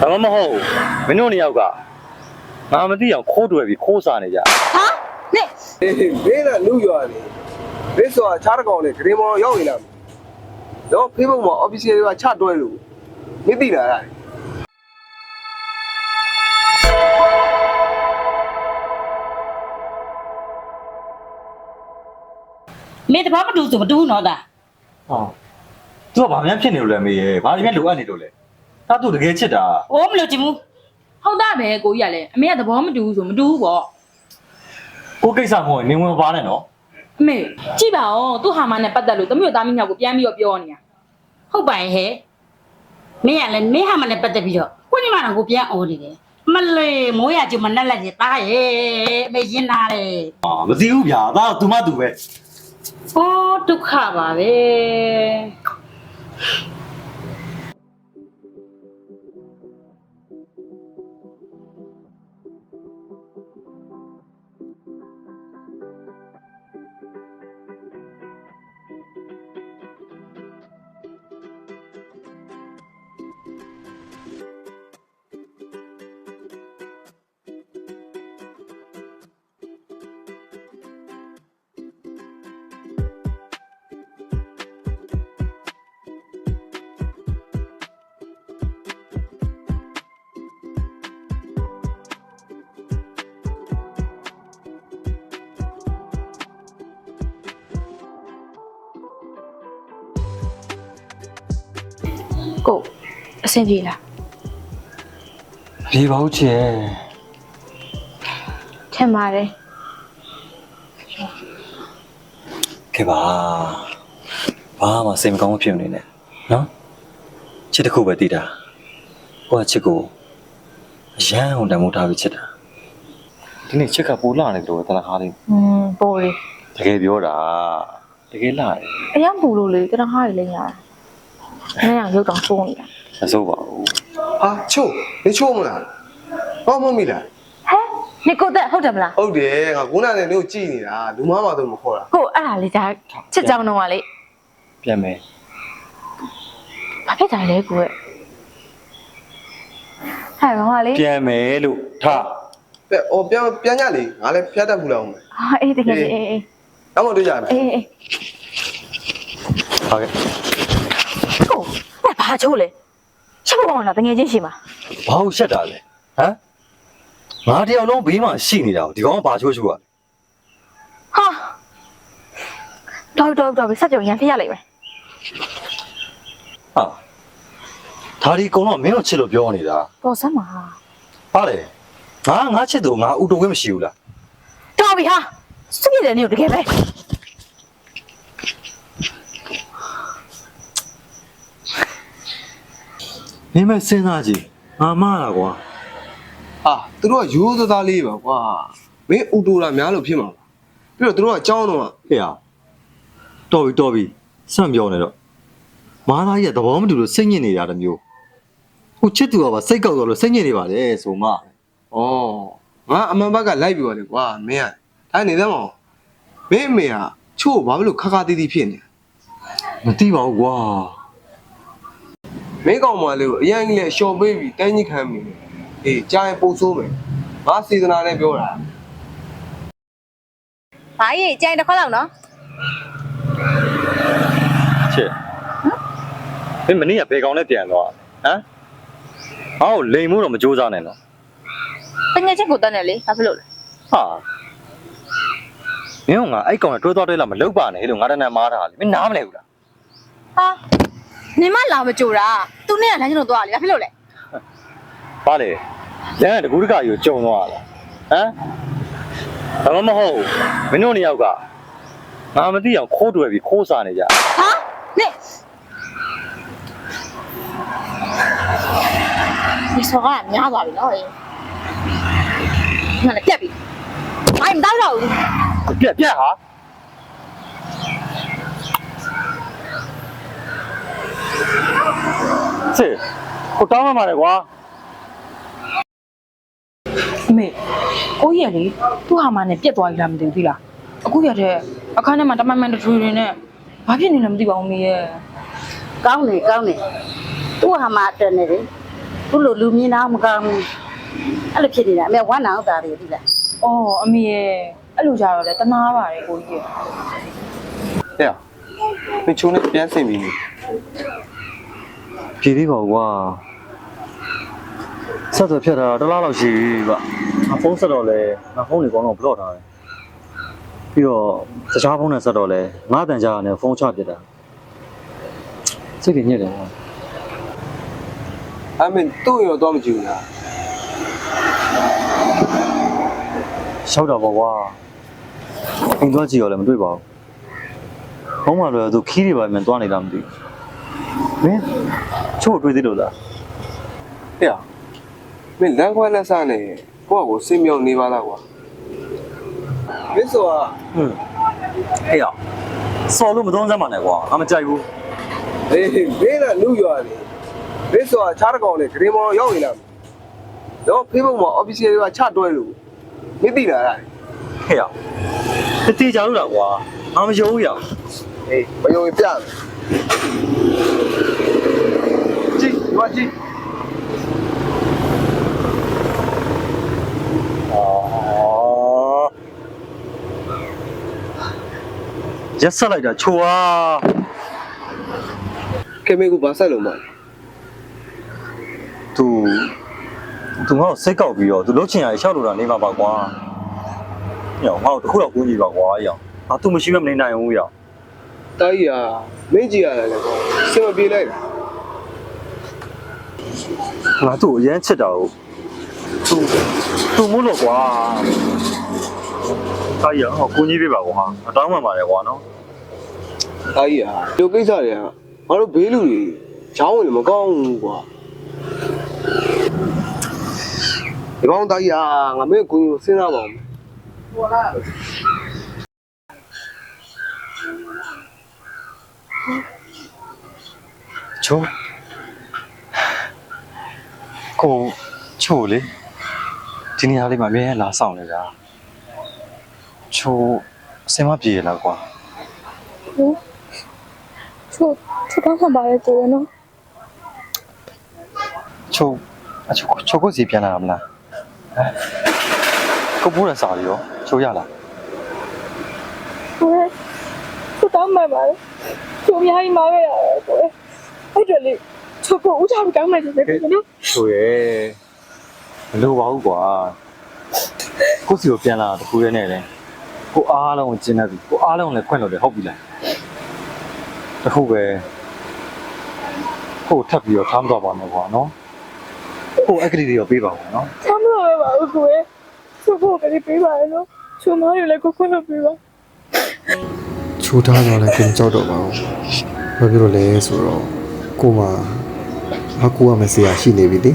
ဘာမှမဟုတ်မင်းတို့နှစ်ယောက်ကငါမသိအောင်ခိုးတွေ့ပြီးခိုးစားနေကြဟာနေဘေးကလူရွာနေဘေးဆိုတာချားတကောင်နဲ့ဂရင်မော်ရောက်နေလားတော့ Facebook မှာ official တွေကချတွဲလို့မသိလားလားမင်းတဘာမတူဆိုမတူတော့တာဟောသူကဘာမှဖြစ်နေလို့လဲမေးရဲ့ဘာမှလိုအပ်နေလို့လဲဒါသူတကယ်ချစ်တာအိုးမလို့ချင်ဘူးဟုတ်တာပဲကိုကြီးကလည်းအမေကသဘောမတူဘူးဆိုမတူဘူးပေါ့ကိုကိစ္စမဟုတ်ရင်နေဝင်မပါနဲ့နော်အမေကြည့်ပါဦးသူ့ဟာမနဲ့ပတ်သက်လို့တမျိုးသားမင်းညောက်ကိုပြန်ပြီးတော့ပြောနေတာဟုတ်ပါရဲ့ဟဲ့မင်းကလည်းနေဟာမနဲ့ပတ်သက်ပြီးတော့ကိုညီမတော်ကိုပြန်អော်နေတယ်မလေးမိုးရကျမနဲ့လက်ကြီးတားရဲ့အမေရင်နာတယ်မသိဘူးဗျာဒါသူမှသူပဲအော်ဒုက္ခပါပဲကိုအဆင်ပြေလားပြေပါဦးချေထင်ပါတယ်ခဲ့ပါဘာမှစိတ်မကောင်းမဖြစ်နေနဲ့နော်ချစ်တစ်ခုပဲတည်တာကိုကချစ်ကိုအရန်အောင်တမိုးထားပြီးချစ်တာဒီနေ့ချစ်ကပူလာနေတယ်လို့တနခါလေးပိုးလေတကယ်ပြောတာတကယ်လာတယ်အရင်ပူလို့လေတနခါလေးလည်းရတယ်那样有种风呀。မစိုးပါဘူးဟာချို့你ချို့မလားဟောမမိလားဟဲ့你ကိုတဲ့ဟုတ်တယ်မလားဟုတ်တယ်ငါခုနကလည်းတို့ကြည်နေတာလူမမတော့မခေါ်တာကိုအဲ့ဒါလေးဒါချစ်ကြောင်တော့ကလေပြန်မယ်ဘာဖြစ်တာလဲကိုရဲ့ဟဲ့ဘာလဲပြန်မယ်လို့ထားပြန်ကြလေငါလည်းဖျက်တတ်ဘူးလားအောင်ဟာအေးတကယ်အေးတော့မတွေ့ကြမယ်အေးဟုတ်ကဲ့ကိုဘာချိုးလဲချက်ဖို့ကောင်းလားတငယ်ချင်းရှိမှာဘာလို့ရှက်တာလဲဟမ်ငါတယောက်လုံးဘေးမှာရှိနေတာဒီကောင်ကဘာချိုးချိုးอ่ะဟာတော့စက်ကြုံရန်ဖြစ်ရလိမ့်မယ်ဟာဒါဒီကောင်တော့မင်းတို့ချစ်လို့ပြောနေတာပေါ်စမ်းပါဟာလေငါချစ်သူငါဥတိုဝင်းမရှိဘူးလားတော်ပြီဟာစွပြည့်တယ်နေတကယ်ပဲမင်းမစဉ်းစားကြည့်ငါမလာကွာဟာသူတို့ကရိုးသားလေးပါကွာမင်းဥတူလာများလို့ဖြစ်မှာပြီးတော့သူတို့ကကြောင်းတော့ဟေ့ဟာတော်ပြီစမ်းပြောနေတော့မာသားကြီးကသဘောမတူလို့စိတ်ညစ်နေတာတမျိုးဟိုချစ်သူကပါစိတ်ကောက်တော့လို့စိတ်ညစ်နေပါလေဆိုမှဩငါအမှန်ဘက်ကလိုက်ပြီးပါလေကွာမင်းကဒါနေသမအောင်မင်းအမေကချို့ဘာလို့ခါတီးတီးဖြစ်နေမသိပါဘူးကွာမင်းကောင်မလေးကိုအရင်ကြီးလဲရှော်ပေးပြီးတန်းကြီးခံမိတယ်အေးကြားရင်ပုံဆိုးမယ်ငါစေတနာနဲ့ပြောတာဘာကြီးကြိုင်တစ်ခွက်လောက်နော်ချစ်မင်းမနေ့ကဘယ်ကောင်နဲ့ပြန်သွားဟမ်ဟောလိန်မှုတော့မကြိုးစားနဲ့နော်တငယ်ချက်ကိုတန်းတယ်လေဘာဖြစ်လို့လဲဟာမင်းကငါအဲ့ကောင်နဲ့တွဲသွားတွဲလာမလုပ်ပါနဲ့လို့ငါတန်းမားတာလေမင်းနားမလဲဘူးလားဟာနေမလာမကြိုတာသူနဲ့ကလမ်းကျုံသွားလေဘာဖြစ်လို့လဲဘာလဲလမ်းကတကူးတကကြီးကိုကြုံသွားတာဟမ်ဘာမှမဟုတ်မင်းတို့နှစ်ယောက်ကငါမသိအောင်ခိုးတွေ့ပြီးခိုးစားနေကြဟာနေဒီစောကများသွားပြီနော်ငါလည်းပြက်ပြီအိုင်မတောက်တော့ဘူးပြက်ဟာစေကိုတောင်းမှတယ်ကွာအမေကိုကြီးရလေသူ့ဟာမနဲ့ပြက်သွားပြီလားမသိဘူးလားအခုရတဲ့အခန်းထဲမှာတမန်မန်တူတွေနဲ့ဘာဖြစ်နေလဲမသိပါဘူးမေရဲ့ကောင်းနေသူ့ဟာမတက်နေတယ် ခုလိုလူမြင်တော့မကောင်းဘူးအဲ့လိုဖြစ်နေတာအမေဝမ်းနာအောင်တာတွေသိလား အော်အမေရဲ့အဲ့လိုကြတော့လေတနာပါတယ်ကိုကြီးရဲ့ ဟဲ့မင်းချုံနဲ့ပြန်ဆင်ပြီ ပြည်သေးပါဘူးကွာဆက်သွယ်ဖြတ်တာတစ်လားလောက်ရှိပြီဗျဖုန်းဆက်တော့လဲငါဖုန်းတွေကောင်းတော့ဘလော့ထားတယ်ပြီးတော့တခြားဖုန်းနဲ့ဆက်တော့လဲငါတန်ကြာနဲ့ဖုန်းချပြစ်တာစိတ်ကညစ်တယ်ကွာ အမင်းတို့ရောတော့မကြည့်ဘူးလား ရှောက်တာပေါ့ကွာအိမ်သွားကြည့်ရောလည်းမတွေ့ပါဘူးဘုံမှာတော့သူခီးတွေပါမှန်သွားနေတာမသိဘူးမင်းချို့တွေ့သေးလို့လား ဟဲ့မင်းလမ်းခွဲလက်စားနေကိုယ့်ကိုစိတ်မြောက်နေပါလားကွာမင်းဆိုတာ ဟင်းဟေ့ရစော်လို့မသုံးစမ်းပါနဲ့ကွာငါမကြိုက်ဘူး အေးမင်းကလူရွာနေမင်းဆိုတာခြားတကောင်နဲ့ဂရင်မော်ရောက်နေလားတော့ Facebook မှာ official တွေကချတွဲလို့မသိလားလား ဟေ့ရတတိကြလို့လားကွာငါမယုံဘူးရ အေးမယုံရင်ပြမယ်ကြည့်ဒီမှာကြည့် ရက်ဆက်လိုက်တာချိုးအား ကဲမင်းကဘာဆက်လို့မလဲ သူငါ့ကိုစိတ်ကောက်ပြီးတော့သူလှုပ်ချင်ရရှောက်လို့တာနေမှာပါကွာညောင်ငါ့ကိုတခုတော့ကူးကြည့်ပါကွာရောင်ငါသူမရှိမမနေနိုင်ဘူးရောင် တာကြီးอ่ะမင်းကြည့်ရတယ်လေကွာစင်မပြေလိုက်တာ ငါသူ့ကိုအရန်ချစ်တာကိုသူမို့လို့ကွာတာကြီးဟောကူကြီးပြပါကွာအတောင်းမှန်ပါတယ်ကွာနော် တာကြီးอ่ะဒီကိစ္စတွေကငါတို့ဘေးလူတွေချောင်းဝင်မကောင်းဘူးကွာဒီကောင်တာကြီးอ่ะငါမင်းကိုစဉ်းစားပါဦးဟိုလား ချိုးကိုချိုးလေဒီနေရာလေးမှာအမြဲလာဆောင်နေတာချိုးအစင်မပြေရလားကွာ ချိုတော့မှပါတယ်ကိုနော် ချိုးကိုစီပြန်လာမလားကိုပိုးရစာရီရောချိုးရလား ကိုချိုတော့မှပါတယ်ချိုအများကြီးမားခဲ့ရတယ်ကိုအဲ့ဒါလေချိုကိုဦးချပြီးကောင်းလိုက်တယ်ကိုနော် ချိုးရဲ့မလိုပါဘူးကွာကိုစီကိုပြန်လာတခုရဲနဲ့လေကိုအားလုံးကိုကျင်းနေပြီကိုအားလုံးလည်းခွင့်လို့တယ်ဟုတ်ပြီလားတခုပဲကိုထပ်ပြီးတော့ထားမတော့ပါနဲ့ကွာနော်ကိုအက်ကလေးတွေရောပေးပါဦးနော် ဆမ်းမလို့ပဲပါဦးကိုချိုကိုကလေးပေးပါရဲ့နော်ချိုမားရလည်းကိုခွင့်လို့ပေးပါ ချိုးထားတော့လည်းကိုမကြောက်တော့ပါဘူးဘာဖြစ်လို့လဲဆိုတော့ကိုမှကိုကမဆရာရှိနေပြီလေ